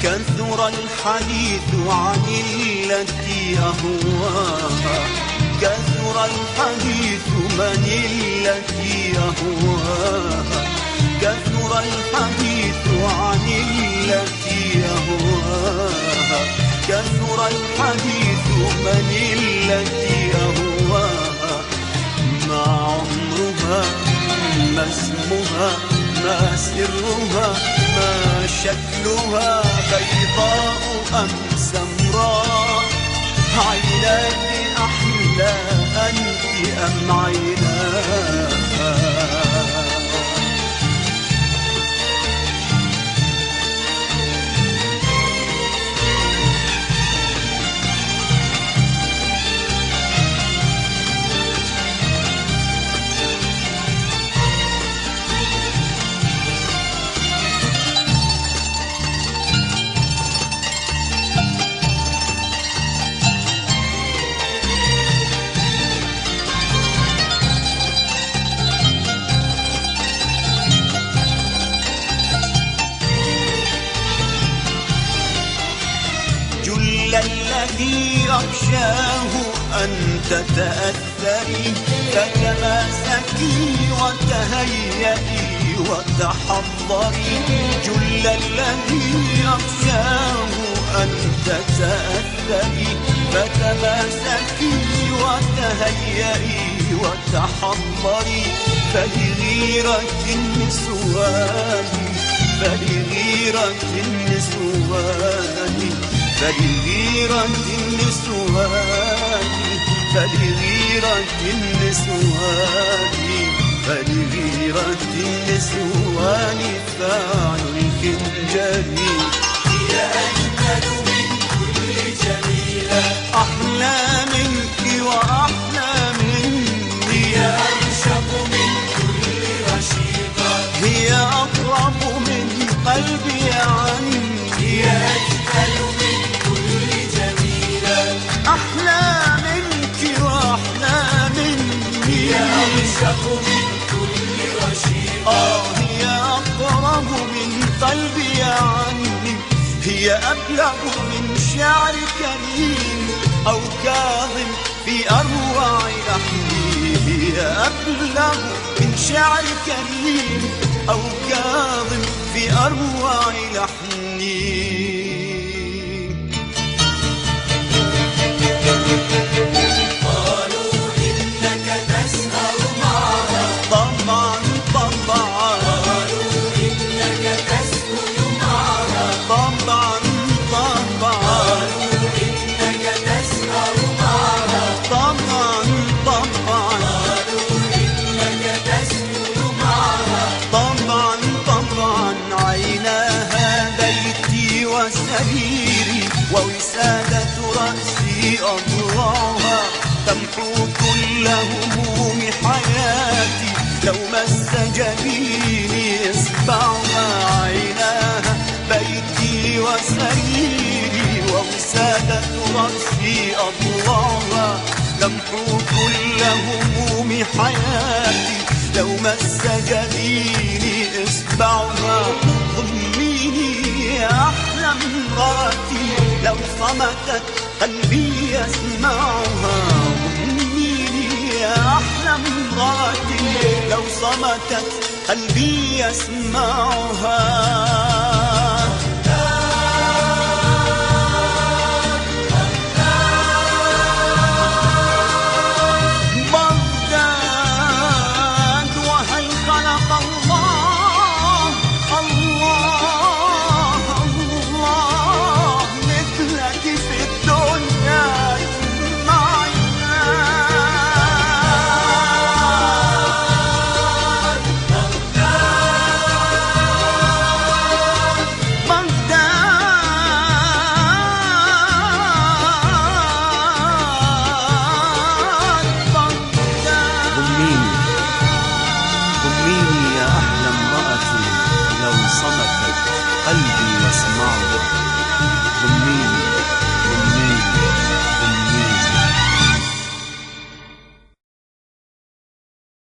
كثر الحديث عن التي أهواها، كثر الحديث من التي أهواها، كثر الحديث عن التي أهواها، كثر الحديث من التي أهواها. ما عمرها، ما اسمها، ما سرها، ما شكلها، بيضاء أم سمراء؟ عيناك أحلى أنت أم عيناها؟ الذي أخشاه أن تتأثري، فتماسكي وتهيئي وتحضري. جل الذي أخشاه أن تتأثري، فتماسكي وتهيئي وتحضري. فلغيرة النسوان، فلغيرة النسوان، فلغيرة النسوان، فلغيرة النسوان، فلغيرة النسوان فاعل الخنجر. هي أجمل من كل جميلة، أحلى منك وأحلى مني. هي أرشق من كل رشيقة، هي أقرب من قلبي عني. هي أجمل من كل جميلة، أحلى منك وأحلى مني. هي أرشق من كل رشيقة، هي أقرب من قلبي عني. هي أبلغ من شعر كريم أو كاظم في أروع لحني. هي أبلغ من شعر كريم أو كاظم في أروع لحني. سريري ووسادة رأسي أضلعها، تمحو كل هموم حياتي لو مس جبيني إصبعها. عيناها بيتي وسريري ووسادة رأسي أضلعها، تمحو كل هموم حياتي لو مس جبيني إصبعها. ضميني يا أحلى امرأتي لو صمتت قلبي يسمعها. ضميني يا أحلى امرأتي لو صمتت قلبي يسمعها.